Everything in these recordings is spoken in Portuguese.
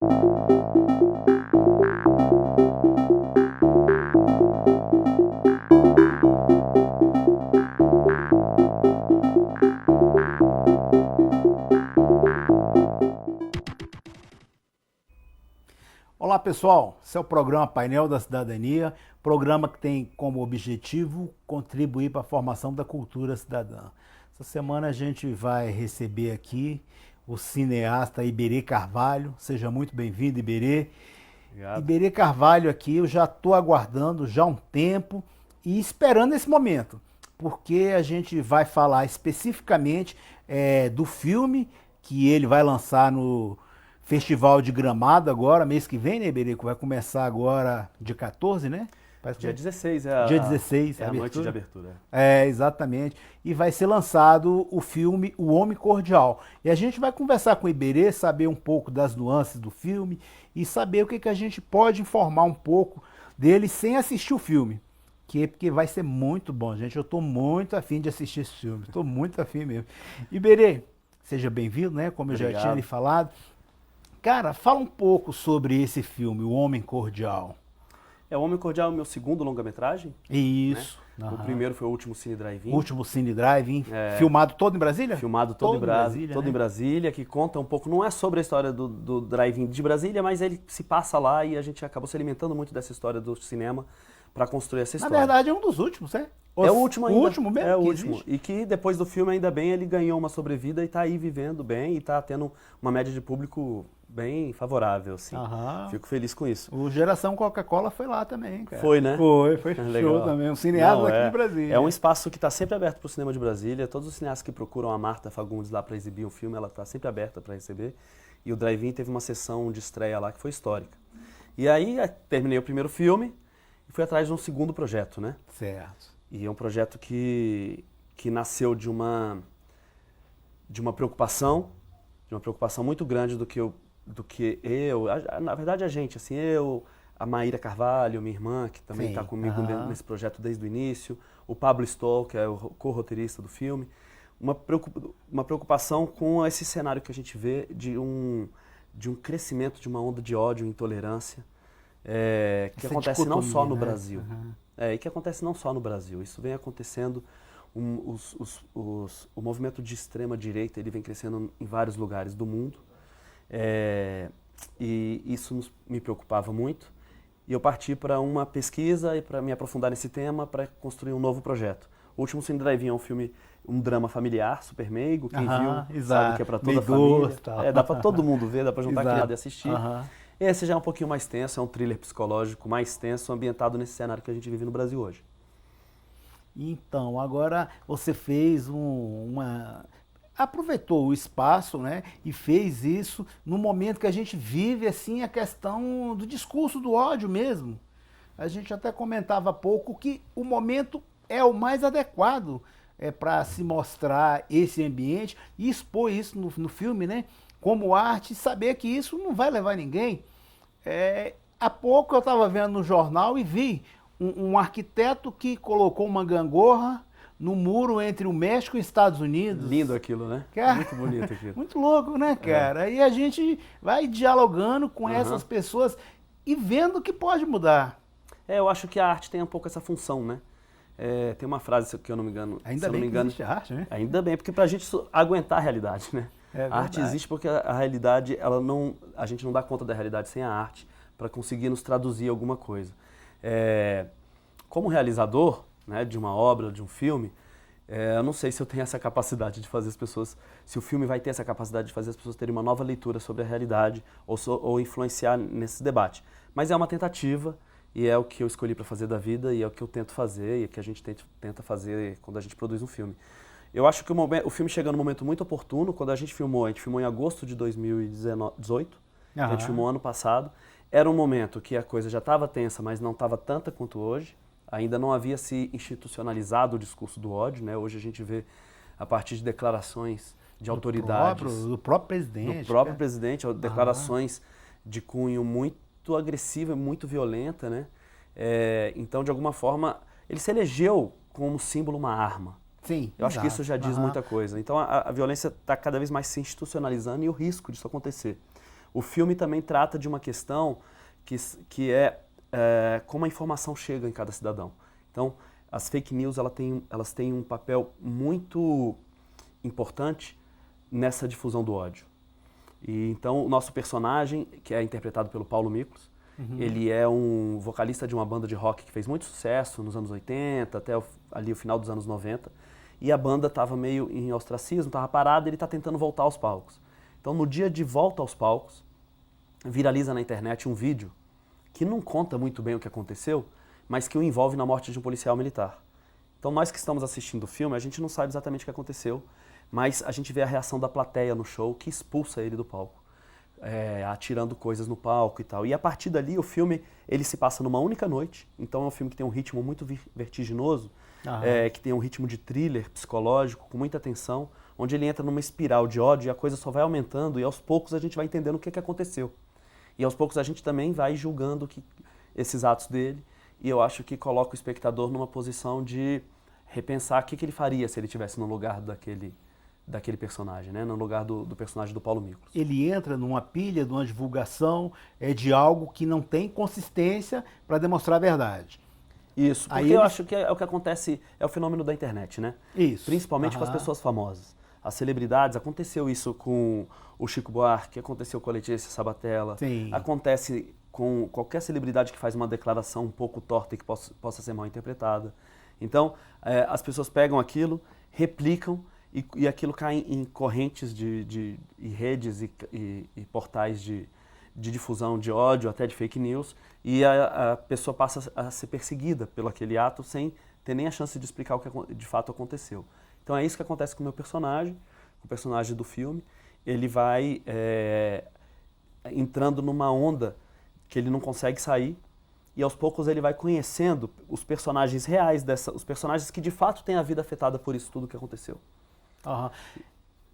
Olá pessoal, esse é o programa Painel da Cidadania, programa que tem como objetivo contribuir para a formação da cultura cidadã. Essa semana a gente vai receber aqui o cineasta Iberê Carvalho. Seja muito bem-vindo, Iberê. Obrigado. Iberê Carvalho aqui, eu já estou aguardando já há um tempo e esperando esse momento, porque a gente vai falar especificamente do filme que ele vai lançar no Festival de Gramado agora, mês que vem, né, Iberico? Vai começar agora dia 14, né? Dia 16 dia 16, é a noite de abertura. Exatamente. E vai ser lançado o filme O Homem Cordial. E a gente vai conversar com o Iberê, saber um pouco das nuances do filme e saber o que a gente pode informar um pouco dele sem assistir o filme. Porque vai ser muito bom, gente. Eu estou muito afim de assistir esse filme. Estou muito afim mesmo. Iberê, seja bem-vindo, né? Como eu já tinha lhe falado. Cara, fala um pouco sobre esse filme, O Homem Cordial. O Homem Cordial é o meu segundo longa-metragem. Isso. Né? O primeiro foi o Último Cine Drive-In. Último Cine Drive-In. Filmado todo em Brasília? Filmado todo em Brasília, todo em Brasília, que conta um pouco, não é sobre a história do Drive-In de Brasília, mas ele se passa lá e a gente acabou se alimentando muito dessa história do cinema para construir essa história. Na verdade é um dos últimos, né? É o último ainda. O último mesmo? É o último. Existe. E que depois do filme, ainda bem, ele ganhou uma sobrevida e está aí vivendo bem e está tendo uma média de público bem favorável, assim. Fico feliz com isso. O Geração Coca-Cola foi lá também, cara. Foi, né? Foi show também. Um cineasta aqui de Brasília. É um espaço que está sempre aberto para o cinema de Brasília. Todos os cineastas que procuram a Marta Fagundes lá para exibir um filme, ela está sempre aberta para receber. E o Drive-In teve uma sessão de estreia lá que foi histórica. E aí, terminei o primeiro filme e fui atrás de um segundo projeto, né? Certo. E é um projeto que nasceu de uma preocupação muito grande do que eu, na verdade a gente, assim, a Maíra Carvalho, minha irmã, que também está comigo nesse projeto desde o início, o Pablo Stoll, que é o co-roteirista do filme, uma preocupação com esse cenário que a gente vê de um crescimento de uma onda de ódio e intolerância que acontece não só no Brasil. E que acontece não só no Brasil, isso vem acontecendo, o movimento de extrema direita ele vem crescendo em vários lugares do mundo, e isso me preocupava muito, e eu parti para uma pesquisa e para me aprofundar nesse tema, para construir um novo projeto. O Último Cine Drive-In é um filme, um drama familiar, super meigo, quem viu sabe que é para toda a família, dá para todo mundo ver, dá para juntar criado e assistir. Esse já é um pouquinho mais tenso, é um thriller psicológico mais tenso, ambientado nesse cenário que a gente vive no Brasil hoje. Então, agora você fez aproveitou o espaço, né, e fez isso no momento que a gente vive, assim, a questão do discurso do ódio mesmo. A gente até comentava há pouco que o momento é o mais adequado para se mostrar esse ambiente e expor isso no filme, né, como arte, e saber que isso não vai levar ninguém. Há pouco eu estava vendo no jornal e vi um arquiteto que colocou uma gangorra no muro entre o México e os Estados Unidos. Lindo aquilo, né? Cara, muito bonito aquilo. Muito louco, né, cara? E a gente vai dialogando com essas pessoas e vendo o que pode mudar. Eu acho que a arte tem um pouco essa função, né? Tem uma frase que eu não me engano... Ainda bem que existe a arte, né? Ainda bem, porque pra gente aguentar a realidade, né? A arte existe porque a realidade, a gente não dá conta da realidade sem a arte para conseguir nos traduzir alguma coisa. Como realizador, né, de uma obra, de um filme, eu não sei se eu tenho essa capacidade de fazer as pessoas, se o filme vai ter essa capacidade de fazer as pessoas terem uma nova leitura sobre a realidade ou influenciar nesse debate. Mas é uma tentativa e é o que eu escolhi para fazer da vida e é o que eu tento fazer e é o que a gente tenta fazer quando a gente produz um filme. Eu acho que o filme chega num momento muito oportuno. Quando a gente filmou em agosto de 2018, a gente filmou ano passado. Era um momento que a coisa já estava tensa, mas não estava tanta quanto hoje. Ainda não havia se institucionalizado o discurso do ódio, né? Hoje a gente vê, a partir de declarações de autoridades... Do próprio presidente. Do próprio presidente, declarações de cunho muito agressiva e muito violenta, né? Então, de alguma forma, ele se elegeu como símbolo uma arma. Sim, eu acho que isso já diz muita coisa. Então a violência está cada vez mais se institucionalizando e o risco disso acontecer. O filme também trata de uma questão que é como a informação chega em cada cidadão. Então, as fake news elas têm um papel muito importante nessa difusão do ódio. E então, o nosso personagem, que é interpretado pelo Paulo Miklos, ele é um vocalista de uma banda de rock que fez muito sucesso nos anos 80, até ali o final dos anos 90. E a banda estava meio em ostracismo, estava parada, e ele está tentando voltar aos palcos. Então, no dia de volta aos palcos, viraliza na internet um vídeo que não conta muito bem o que aconteceu, mas que o envolve na morte de um policial militar. Então, nós que estamos assistindo o filme, a gente não sabe exatamente o que aconteceu, mas a gente vê a reação da plateia no show que expulsa ele do palco, atirando coisas no palco e tal. E a partir dali, o filme ele se passa numa única noite, então é um filme que tem um ritmo muito vertiginoso, que tem um ritmo de thriller psicológico, com muita tensão, onde ele entra numa espiral de ódio e a coisa só vai aumentando e aos poucos a gente vai entendendo o que aconteceu. E aos poucos a gente também vai julgando esses atos dele, e eu acho que coloca o espectador numa posição de repensar o que ele faria se ele estivesse no lugar daquele personagem, né? No lugar do personagem do Paulo Miklos. Ele entra numa pilha, numa divulgação de algo que não tem consistência para demonstrar a verdade. Isso, porque eu acho que é o que acontece, é o fenômeno da internet, né? Isso. Principalmente com as pessoas famosas. As celebridades, aconteceu isso com o Chico Buarque, aconteceu com a Letícia Sabatella, Sim. Acontece com qualquer celebridade que faz uma declaração um pouco torta e que possa ser mal interpretada. Então, as pessoas pegam aquilo, replicam e aquilo cai em correntes de redes e portais de difusão de ódio, até de fake news, e a pessoa passa a ser perseguida pelo aquele ato sem ter nem a chance de explicar o que de fato aconteceu. Então é isso que acontece com o meu personagem, com o personagem do filme. Ele vai entrando numa onda que ele não consegue sair, e aos poucos ele vai conhecendo os personagens reais, os personagens que de fato têm a vida afetada por isso tudo que aconteceu.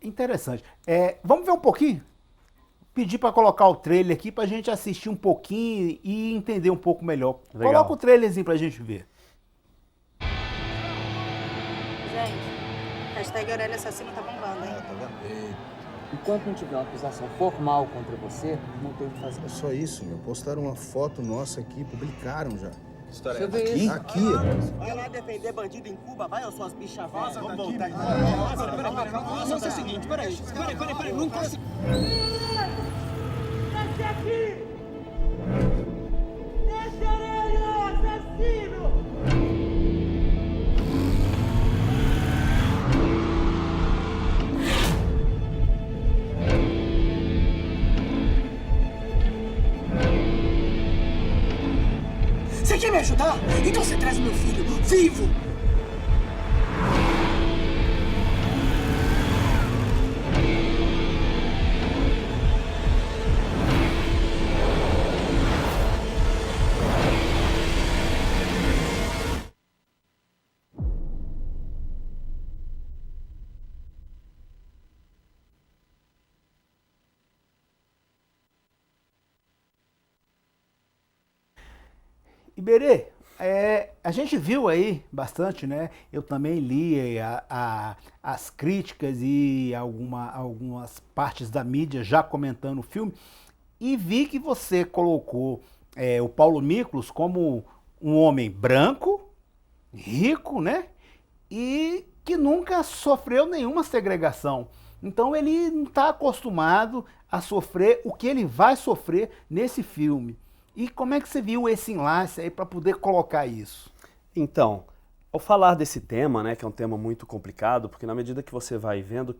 Interessante. Vamos ver um pouquinho? Pedir para colocar o trailer aqui para a gente assistir um pouquinho e entender um pouco melhor. Legal. Coloca o trailerzinho para a gente ver. Gente, hashtag Aurélia Assassino tá bombando, hein? Tá vendo? Enquanto não tiver uma acusação formal contra você, não tem o que fazer. É só isso, meu. Postaram uma foto nossa aqui, publicaram já. Deixa eu ver isso. Aqui. Vai lá defender bandido em Cuba, vai, ou suas bichas velhas. Vamos voltar. Peraí. Vamos ser o seguinte, peraí, não consigo. Desce aqui! Desce, Aurélio, assassino! Você quer me ajudar? Então você traz meu filho, vivo! Iberê, a gente viu aí bastante, né? Eu também li as críticas e algumas partes da mídia já comentando o filme e vi que você colocou o Paulo Miklos como um homem branco, rico, né? E que nunca sofreu nenhuma segregação. Então ele não está acostumado a sofrer o que ele vai sofrer nesse filme. E como é que você viu esse enlace aí para poder colocar isso? Então, ao falar desse tema, né, que é um tema muito complicado, porque na medida que você vai vendo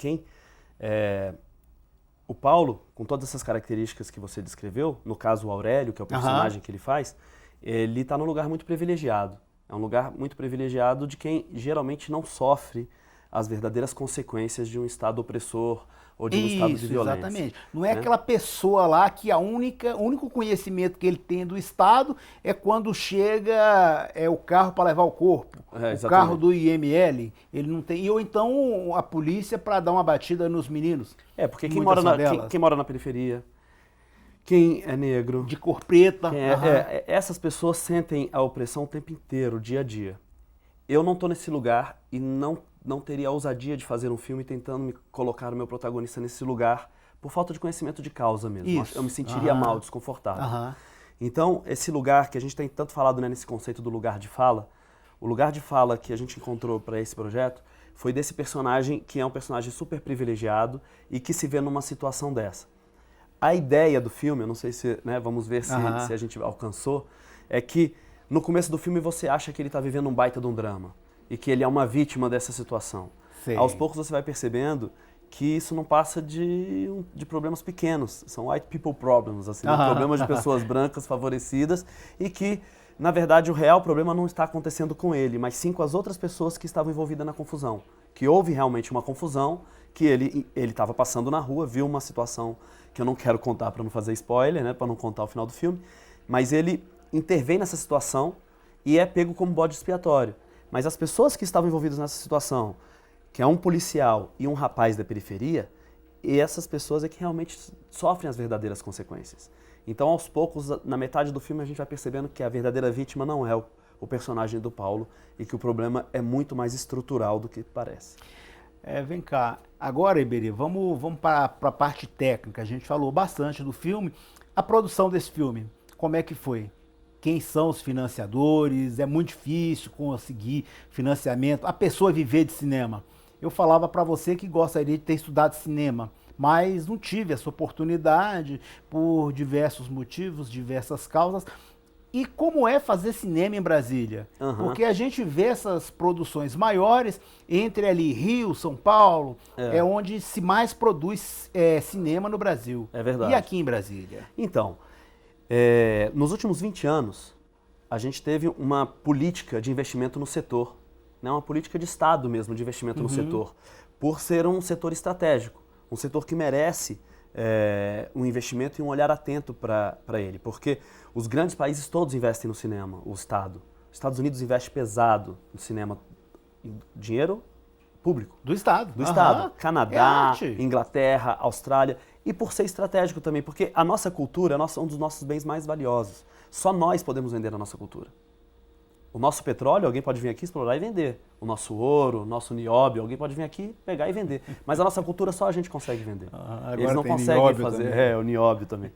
o Paulo, com todas essas características que você descreveu, no caso o Aurélio, que é o personagem que ele faz, ele está num lugar muito privilegiado. É um lugar muito privilegiado de quem geralmente não sofre as verdadeiras consequências de um Estado opressor ou de um estado de violência. Exatamente. Não é aquela pessoa lá que o único conhecimento que ele tem do Estado é quando chega o carro para levar o corpo, o carro do IML, ele não tem, ou então a polícia para dar uma batida nos meninos. Porque quem mora na periferia, quem é negro, de cor preta, essas pessoas sentem a opressão o tempo inteiro, dia a dia. Eu não estou nesse lugar e não teria a ousadia de fazer um filme tentando me colocar o meu protagonista nesse lugar por falta de conhecimento de causa mesmo. Isso. Eu me sentiria mal, desconfortável. Aham. Então, esse lugar que a gente tem tanto falado, né, nesse conceito do lugar de fala, o lugar de fala que a gente encontrou para esse projeto foi desse personagem que é um personagem super privilegiado e que se vê numa situação dessa. A ideia do filme, eu não sei se, né, vamos ver se a gente alcançou, é que no começo do filme você acha que ele está vivendo um baita de um drama e que ele é uma vítima dessa situação. Sei. Aos poucos você vai percebendo que isso não passa de problemas pequenos, são white people problems, assim, problemas de pessoas brancas favorecidas e que, na verdade, o real problema não está acontecendo com ele, mas sim com as outras pessoas que estavam envolvidas na confusão, que houve realmente uma confusão, que ele estava passando na rua, viu uma situação que eu não quero contar para não fazer spoiler, né, para não contar o final do filme, mas ele intervém nessa situação e é pego como bode expiatório. Mas as pessoas que estavam envolvidas nessa situação, que é um policial e um rapaz da periferia, e essas pessoas é que realmente sofrem as verdadeiras consequências. Então, aos poucos, na metade do filme, a gente vai percebendo que a verdadeira vítima não é o personagem do Paulo e que o problema é muito mais estrutural do que parece. Vem cá, agora, Iberê, vamos para a parte técnica. A gente falou bastante do filme. A produção desse filme, como é que foi? Quem são os financiadores? É muito difícil conseguir financiamento. A pessoa viver de cinema. Eu falava para você que gostaria de ter estudado cinema, mas não tive essa oportunidade por diversos motivos, diversas causas. E como é fazer cinema em Brasília? Porque a gente vê essas produções maiores, entre ali Rio, São Paulo, é onde se mais produz cinema no Brasil. É verdade. E aqui em Brasília? Então, nos últimos 20 anos, a gente teve uma política de investimento no setor, né, uma política de Estado mesmo de investimento no setor, por ser um setor estratégico, um setor que merece um investimento e um olhar atento para ele, porque os grandes países todos investem no cinema, o Estado. Os Estados Unidos investe pesado no cinema, dinheiro público. Do Estado. Do Estado. Canadá, Inglaterra, Austrália. E por ser estratégico também, porque a nossa cultura é um dos nossos bens mais valiosos. Só nós podemos vender a nossa cultura. O nosso petróleo, alguém pode vir aqui explorar e vender. O nosso ouro, o nosso nióbio, alguém pode vir aqui pegar e vender. Mas a nossa cultura só a gente consegue vender. Eles não conseguem fazer. O nióbio também.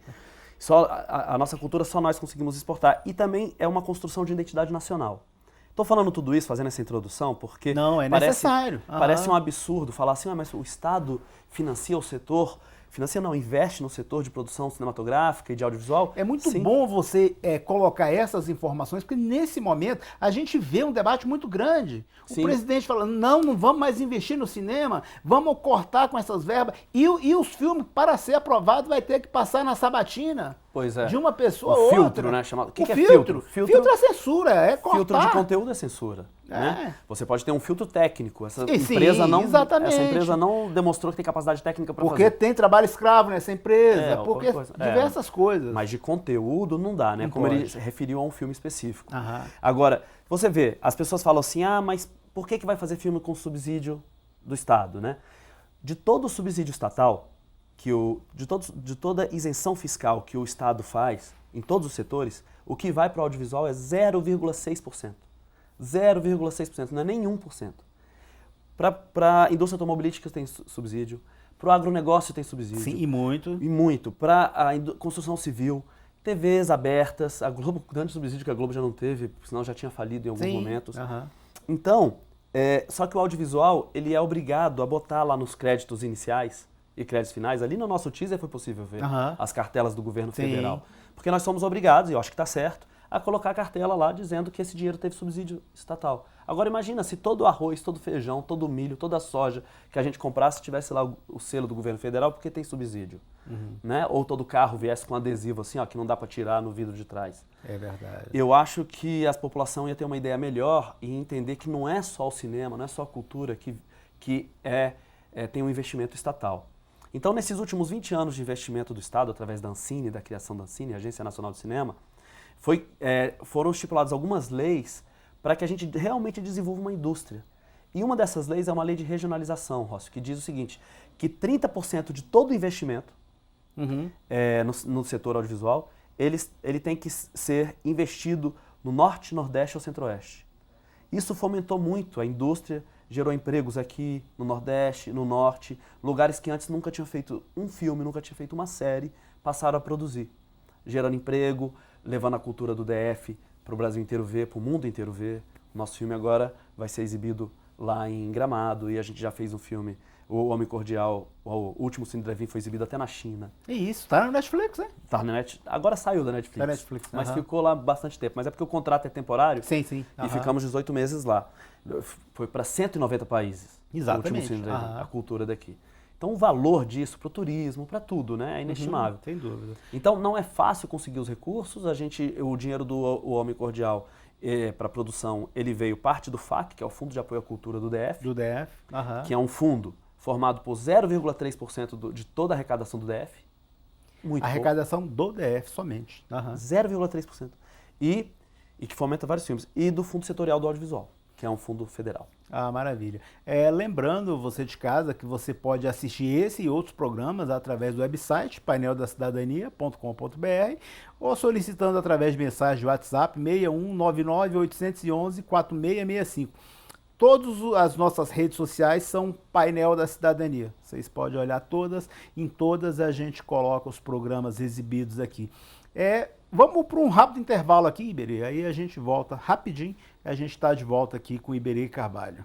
Só a nossa cultura só nós conseguimos exportar. E também é uma construção de identidade nacional. Estou falando tudo isso, fazendo essa introdução, porque necessário. Parece um absurdo falar assim, mas o Estado financia o setor, investe no setor de produção cinematográfica e de audiovisual. É muito bom você colocar essas informações, porque nesse momento a gente vê um debate muito grande. O presidente falando, não vamos mais investir no cinema, vamos cortar com essas verbas. E os filmes, para ser aprovados, vai ter que passar na sabatina. Pois é. De uma pessoa a outra. Filtro, né? Chamado... O que é filtro? Filtro é censura, é cortar. Filtro de conteúdo é censura. Né? Você pode ter um filtro técnico. Essa empresa não demonstrou que tem capacidade técnica para fazer. Porque tem trabalho escravo nessa empresa, porque diversas coisas. Mas de conteúdo não dá, né? Como ele referiu a um filme específico. Agora, você vê, as pessoas falam assim, mas por que vai fazer filme com subsídio do Estado, né? De todo o subsídio estatal, de toda isenção fiscal que o Estado faz, em todos os setores, o que vai para o audiovisual é 0,6%. 0,6%, não é nem 1%. Para a indústria automobilística tem subsídio, para o agronegócio tem subsídio. Sim, e muito. E muito. Para a construção civil, TVs abertas, a Globo, grande subsídio que a Globo já não teve, senão já tinha falido em alguns momentos. Então, só que o audiovisual, ele é obrigado a botar lá nos créditos iniciais e créditos finais, ali no nosso teaser foi possível ver as cartelas do governo federal. Porque nós somos obrigados, e eu acho que está certo, a colocar a cartela lá dizendo que esse dinheiro teve subsídio estatal. Agora imagina se todo o arroz, todo o feijão, todo o milho, toda a soja que a gente comprasse tivesse lá o selo do governo federal porque tem subsídio. Né? Ou todo carro viesse com adesivo assim, que não dá para tirar no vidro de trás. É verdade. Eu acho que a população ia ter uma ideia melhor e entender que não é só o cinema, não é só a cultura que tem um investimento estatal. Então, nesses últimos 20 anos de investimento do Estado, através da Ancine, da criação da Ancine, Agência Nacional do Cinema, foram estipuladas algumas leis para que a gente realmente desenvolva uma indústria. E uma dessas leis é uma lei de regionalização, Rócio, que diz o seguinte, que 30% de todo o investimento no setor audiovisual, ele tem que ser investido no Norte, Nordeste ou Centro-Oeste. Isso fomentou muito a indústria gerou empregos aqui no Nordeste, no Norte, lugares que antes nunca tinham feito um filme, nunca tinham feito uma série, passaram a produzir, gerando emprego, levando a cultura do DF para o Brasil inteiro ver, para o mundo inteiro ver. Nosso filme agora vai ser exibido lá em Gramado e a gente já fez um filme, O Homem Cordial, o último Cine Drive-In foi exibido até na China. É isso, tá na Netflix, né? Tá na Netflix, agora saiu da Netflix, Da Netflix, mas aham. ficou lá bastante tempo. Mas é porque o contrato é temporário Sim, sim. e aham. ficamos 18 meses lá. Foi para 190 países. Exatamente, O último Cine Drive-In, aham. a cultura daqui. Então o valor disso para o turismo, para tudo, né, é inestimável. Sem dúvida. Então não é fácil conseguir os recursos. O dinheiro do O Homem Cordial para a produção, ele veio parte do FAC, que é o Fundo de Apoio à Cultura do DF, Do DF. Aham. que é um fundo formado por 0,3% de toda a arrecadação do DF. Muito pouco. Arrecadação do DF somente. Aham. 0,3%. E que fomenta vários filmes. E do Fundo Setorial do Audiovisual, que é um fundo federal. Ah, maravilha. Lembrando você de casa que você pode assistir esse e outros programas através do website paineldacidadania.com.br ou solicitando através de mensagem de WhatsApp 6199-811-4665. Todas as nossas redes sociais são Painel da Cidadania. Vocês podem olhar todas, em todas a gente coloca os programas exibidos aqui. Vamos para um rápido intervalo aqui, Iberê, aí a gente volta rapidinho, a gente está de volta aqui com o Iberê Carvalho.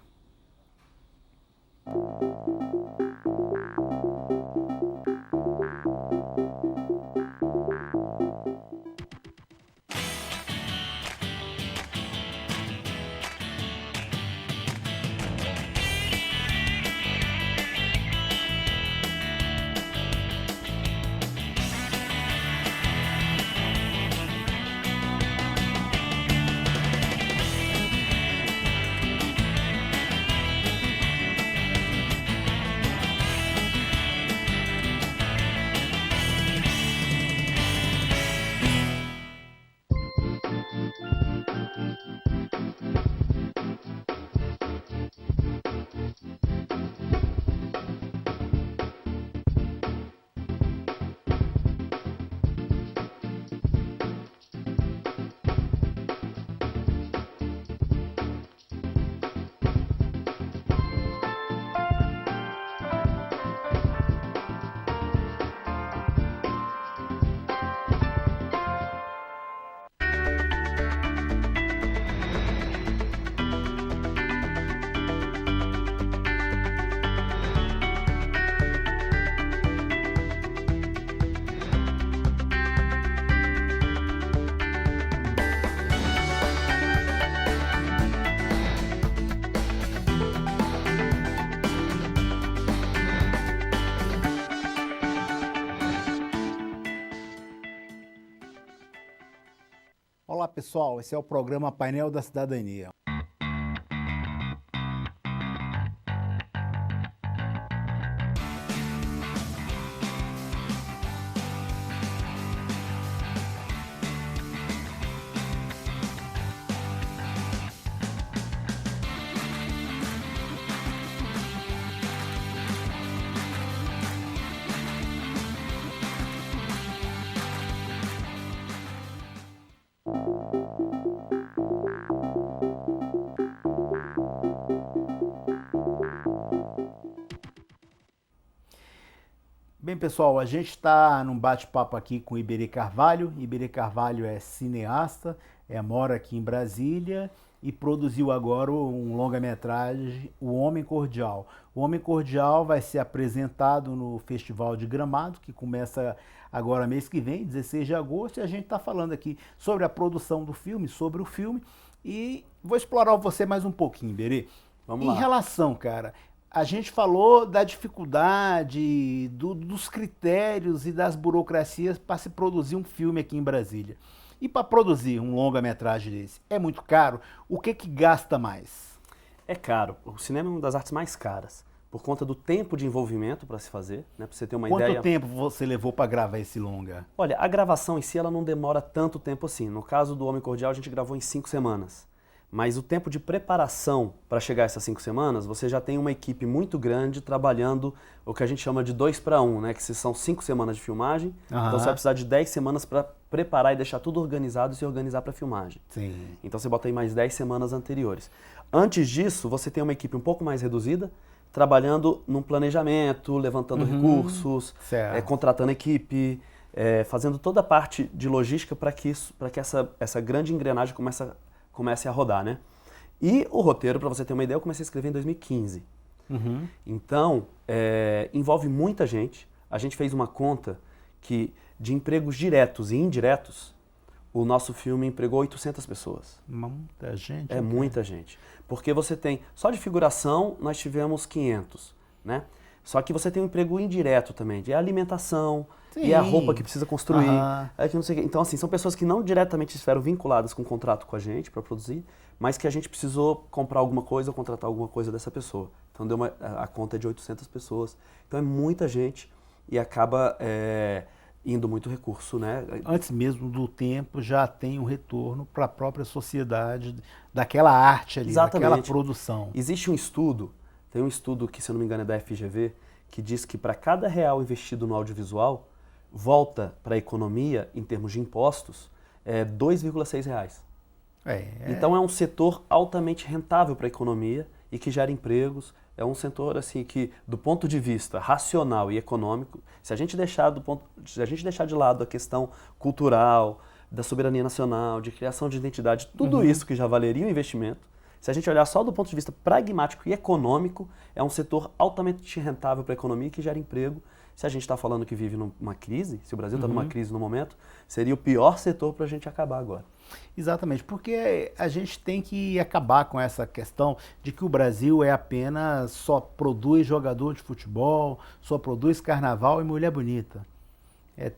Olá pessoal, esse é o programa Painel da Cidadania. Bem, pessoal, a gente está num bate-papo aqui com o Iberê Carvalho. Iberê Carvalho é cineasta, mora aqui em Brasília e produziu agora um longa-metragem, O Homem Cordial. O Homem Cordial vai ser apresentado no Festival de Gramado, que começa agora mês que vem, 16 de agosto, e a gente está falando aqui sobre a produção do filme, sobre o filme, e vou explorar você mais um pouquinho, Iberê. Vamos lá. Em relação, cara, a gente falou da dificuldade, dos critérios e das burocracias para se produzir um filme aqui em Brasília. E para produzir um longa-metragem desse, é muito caro? O que gasta mais? É caro. O cinema é uma das artes mais caras, por conta do tempo de envolvimento para se fazer, né? Para você ter uma ideia. Quanto tempo você levou para gravar esse longa? Olha, a gravação em si ela não demora tanto tempo assim. No caso do Homem Cordial, a gente gravou em 5 semanas. Mas o tempo de preparação para chegar a essas 5 semanas, você já tem uma equipe muito grande trabalhando o que a gente chama de 2 para 1, né? Que são 5 semanas de filmagem, então você vai precisar de 10 semanas para preparar e deixar tudo organizado e se organizar para a filmagem. Sim. Então você bota aí mais 10 semanas anteriores. Antes disso, você tem uma equipe um pouco mais reduzida, trabalhando num planejamento, levantando recursos, contratando equipe, fazendo toda a parte de logística para que essa grande engrenagem comece a rodar, né? E o roteiro, para você ter uma ideia, eu comecei a escrever em 2015. Então, envolve muita gente. A gente fez uma conta que de empregos diretos e indiretos, o nosso filme empregou 800 pessoas. Muita gente. É muita gente. Porque você tem, só de figuração, nós tivemos 500, né? Só que você tem um emprego indireto também, de alimentação, e a roupa que precisa construir. Que não sei o quê. Então, assim, são pessoas que não diretamente estiveram vinculadas com um contrato com a gente para produzir, mas que a gente precisou comprar alguma coisa ou contratar alguma coisa dessa pessoa. Então, a conta é de 800 pessoas. Então, é muita gente e acaba indo muito recurso, né? Antes mesmo do tempo, já tem um retorno para a própria sociedade daquela arte ali, daquela produção. Existe um estudo, tem um estudo que, se eu não me engano, é da FGV, que diz que para cada real investido no audiovisual, volta para a economia, em termos de impostos, R$2,6. Então é um setor altamente rentável para a economia e que gera empregos. É um setor assim que, do ponto de vista racional e econômico, se a gente deixar de lado a questão cultural, da soberania nacional, de criação de identidade, tudo isso que já valeria um investimento, se a gente olhar só do ponto de vista pragmático e econômico, é um setor altamente rentável para a economia e que gera emprego. Se a gente está falando que vive numa crise, se o Brasil está numa crise no momento, seria o pior setor para a gente acabar agora. Exatamente, porque a gente tem que acabar com essa questão de que o Brasil só produz jogador de futebol, só produz carnaval e mulher bonita.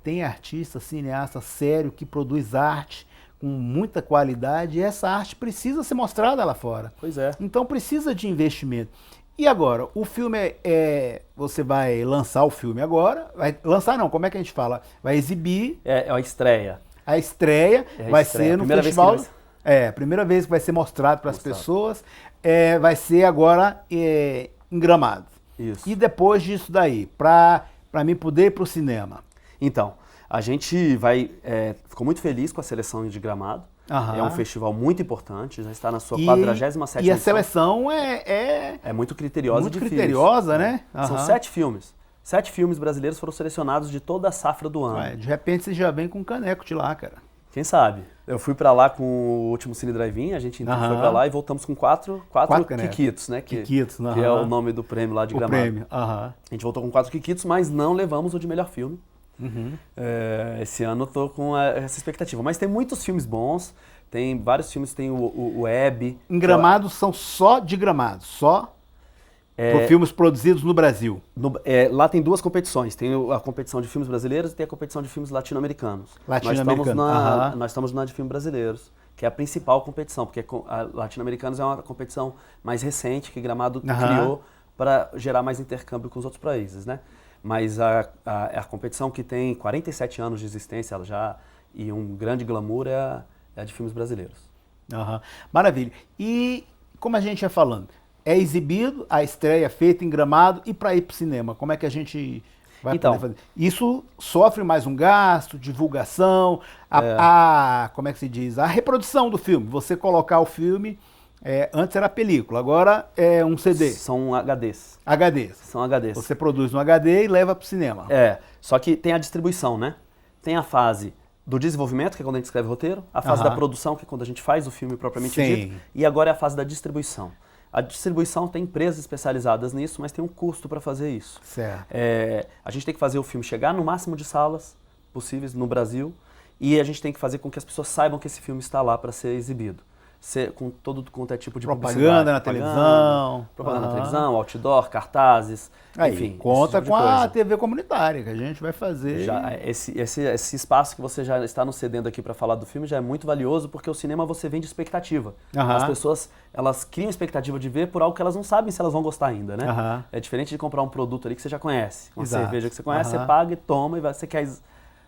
Tem artista, cineasta sério que produz arte com muita qualidade e essa arte precisa ser mostrada lá fora. Pois é. Então precisa de investimento. E agora, o filme você vai lançar o filme agora, vai lançar não, como é que a gente fala? Vai exibir. É a estreia. A estreia vai ser no festival. Primeira vez que vai ser mostrado para as pessoas. Vai ser agora em Gramado. Isso. E depois disso daí, para mim poder ir para o cinema. Então, a gente ficou muito feliz com a seleção de Gramado. É um festival muito importante, já está na sua 47ª E a seleção é muito criteriosa muito e difícil. criteriosa, né? São 7 filmes. 7 filmes brasileiros foram selecionados de toda a safra do ano. De repente você já vem com um caneco de lá, cara. Quem sabe? Eu fui pra lá com o último Cine Drive-In, a gente então foi pra lá e voltamos com quatro Quiquitos, né? Que é o nome do prêmio lá de Gramado. Prêmio. A gente voltou com 4 Quiquitos, mas não levamos o de melhor filme. Esse ano eu tô com essa expectativa. Mas tem muitos filmes bons, tem vários filmes, tem o Web. Em Gramado são só de Gramado, só filmes produzidos no Brasil. Lá tem 2 competições, tem a competição de filmes brasileiros e tem a competição de filmes latino-americanos. Nós estamos na de filmes brasileiros, que é a principal competição, porque a latino-americanos é uma competição mais recente que Gramado criou para gerar mais intercâmbio com os outros países, né? Mas a competição que tem 47 anos de existência e um grande glamour é a de filmes brasileiros. Maravilha. E como a gente ia falando, é exibido, a estreia é feita em Gramado e para ir para o cinema, como é que a gente vai poder fazer? Isso sofre mais um gasto, divulgação, como é que se diz? A reprodução do filme. Você colocar o filme, antes era película, agora é um CD. São HDs. São HDs. Você produz no HD HD e leva para o cinema. Só que tem a distribuição, né? Tem a fase do desenvolvimento, que é quando a gente escreve o roteiro, a fase da produção, que é quando a gente faz o filme propriamente dito, e agora é a fase da distribuição. A distribuição tem empresas especializadas nisso, mas tem um custo para fazer isso. Certo. A gente tem que fazer o filme chegar no máximo de salas possíveis no Brasil e a gente tem que fazer com que as pessoas saibam que esse filme está lá para ser exibido. Com todo quanto é tipo de propaganda na televisão. Propaganda na televisão, outdoor, cartazes, enfim. Conta com a TV comunitária que a gente vai fazer. Esse espaço que você já está nos cedendo aqui para falar do filme já é muito valioso, porque o cinema você vende expectativa. As pessoas, elas criam expectativa de ver por algo que elas não sabem se elas vão gostar ainda, né? É diferente de comprar um produto ali que você já conhece. Uma cerveja que você conhece, você paga e toma e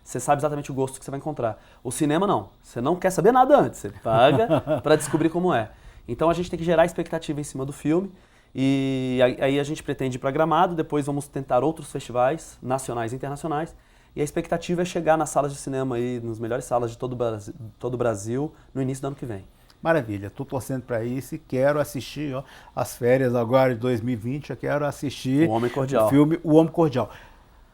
você sabe exatamente o gosto que você vai encontrar. O cinema não. Você não quer saber nada antes. Você paga para descobrir como é. Então a gente tem que gerar expectativa em cima do filme. E aí a gente pretende ir para Gramado. Depois vamos tentar outros festivais nacionais e internacionais. E a expectativa é chegar nas salas de cinema aí, nas melhores salas de todo o Brasil, no início do ano que vem. Maravilha, estou torcendo para isso e quero assistir, ó, as férias agora de 2020, eu quero assistir O Homem Cordial. o filme O Homem Cordial.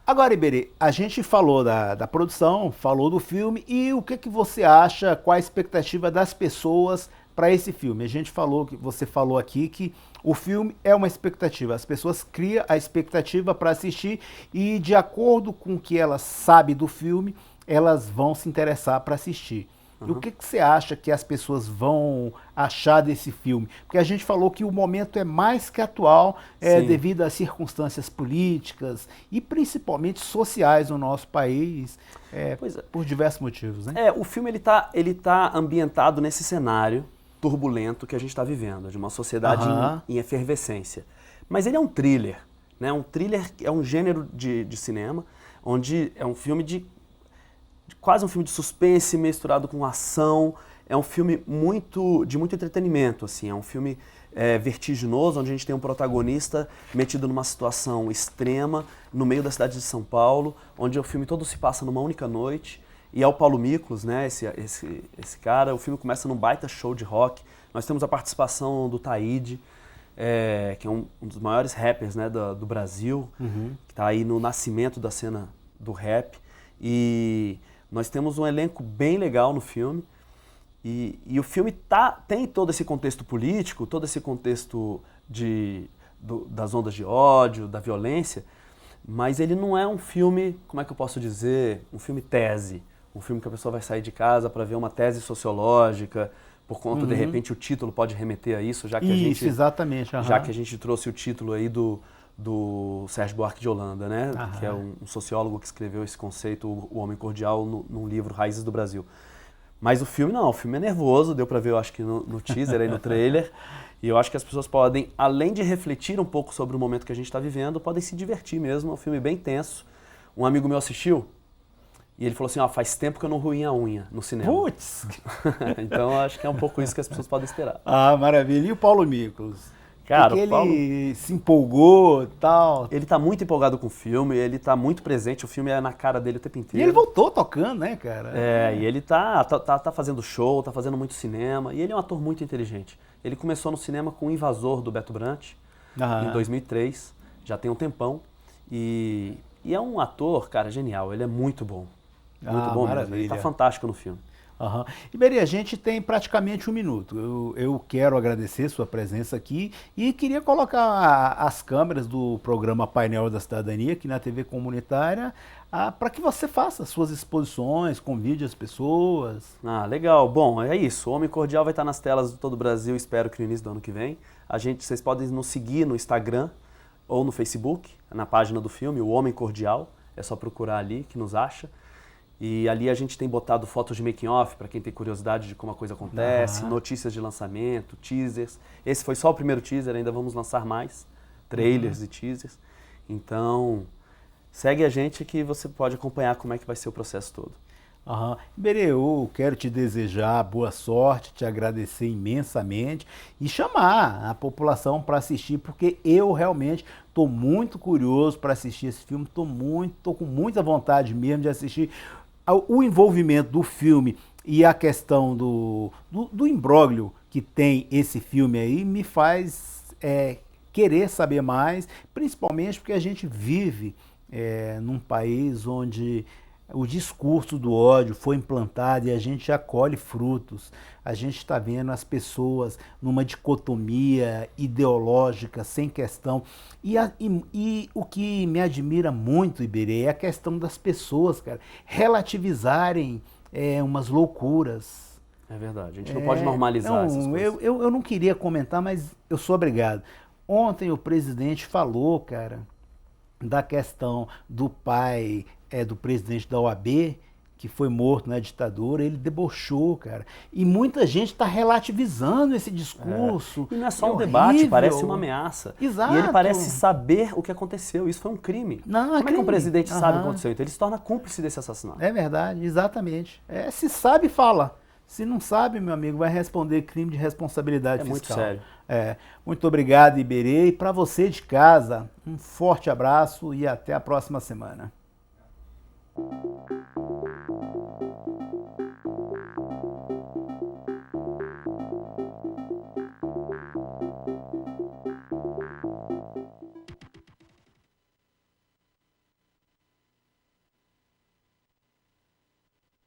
Agora, Iberê, a gente falou da produção, falou do filme, e o que você acha, qual a expectativa das pessoas para esse filme? A gente falou, você falou aqui que o filme é uma expectativa, as pessoas criam a expectativa para assistir e de acordo com o que elas sabem do filme, elas vão se interessar para assistir. E o que você acha que as pessoas vão achar desse filme? Porque a gente falou que o momento é mais que atual devido às circunstâncias políticas e principalmente sociais no nosso país, por diversos motivos, né? O filme ele tá ambientado nesse cenário turbulento que a gente está vivendo, de uma sociedade em efervescência. Mas ele é um thriller, né? Um thriller é um gênero de cinema, onde é um filme quase um filme de suspense misturado com ação. É um filme de muito entretenimento, assim. É um filme vertiginoso, onde a gente tem um protagonista metido numa situação extrema no meio da cidade de São Paulo, onde o filme todo se passa numa única noite. E é o Paulo Miklos, né, esse cara. O filme começa num baita show de rock. Nós temos a participação do Taíde, que é um dos maiores rappers, né, do Brasil, que está aí no nascimento da cena do rap. E nós temos um elenco bem legal no filme. E o filme tem todo esse contexto político, todo esse contexto das ondas de ódio, da violência, mas ele não é um filme, como é que eu posso dizer, um filme tese. Um filme que a pessoa vai sair de casa para ver uma tese sociológica, por conta, de repente, o título pode remeter a isso, já que exatamente. Já que a gente trouxe o título aí do Sérgio Buarque de Holanda, né? Que é um sociólogo que escreveu esse conceito, o Homem Cordial, num livro Raízes do Brasil. Mas o filme não, o filme é nervoso, deu pra ver, eu acho que no teaser, aí no trailer. E eu acho que as pessoas podem, além de refletir um pouco sobre o momento que a gente está vivendo, podem se divertir mesmo. É um filme bem tenso. Um amigo meu assistiu e ele falou assim, faz tempo que eu não ruí a unha no cinema. Putz! Então eu acho que é um pouco isso que as pessoas podem esperar. Maravilha. E o Paulo Miklos? Cara, porque o Paulo, ele se empolgou e tal. Ele tá muito empolgado com o filme, ele tá muito presente, o filme é na cara dele o tempo inteiro. E ele voltou tocando, né, cara? E ele tá fazendo show, tá fazendo muito cinema, e ele é um ator muito inteligente. Ele começou no cinema com O Invasor, do Beto Brant, em 2003, já tem um tempão, e é um ator, cara, genial, ele é muito bom. Muito bom mesmo, ele tá fantástico no filme. Iberê, a gente tem praticamente 1 minuto. Eu quero agradecer sua presença aqui e queria colocar as câmeras do programa Painel da Cidadania aqui na TV Comunitária para que você faça suas exposições, convide as pessoas. Legal. Bom, é isso. O Homem Cordial vai estar nas telas de todo o Brasil, espero que no início do ano que vem. Vocês podem nos seguir no Instagram ou no Facebook, na página do filme, O Homem Cordial. É só procurar ali que nos acha. E ali a gente tem botado fotos de making off para quem tem curiosidade de como a coisa acontece, notícias de lançamento, teasers. Esse foi só o primeiro teaser, ainda vamos lançar mais trailers e teasers. Então, segue a gente que você pode acompanhar como é que vai ser o processo todo. Iberê, eu quero te desejar boa sorte, te agradecer imensamente e chamar a população para assistir, porque eu realmente estou muito curioso para assistir esse filme, estou com muita vontade mesmo de assistir. O envolvimento do filme e a questão do imbróglio que tem esse filme aí me faz querer saber mais, principalmente porque a gente vive num país onde o discurso do ódio foi implantado e a gente já colhe frutos. A gente está vendo as pessoas numa dicotomia ideológica, sem questão. E o que me admira muito, Iberê, é a questão das pessoas, cara, relativizarem umas loucuras. É verdade, a gente não pode normalizar essas coisas. Eu não queria comentar, mas eu sou obrigado. Ontem o presidente falou, cara, da questão do pai do presidente da OAB, que foi morto na ditadura, ele debochou, cara. E muita gente está relativizando esse discurso. E não é só um debate, parece uma ameaça. Exato. E ele parece saber o que aconteceu. Isso foi um crime. Não, como é que um presidente sabe o que aconteceu? Então ele se torna cúmplice desse assassinato. É verdade, exatamente. Se sabe, fala. Se não sabe, meu amigo, vai responder crime de responsabilidade fiscal. Muito sério. Muito obrigado, Iberê. E para você de casa, um forte abraço e até a próxima semana. Tchau.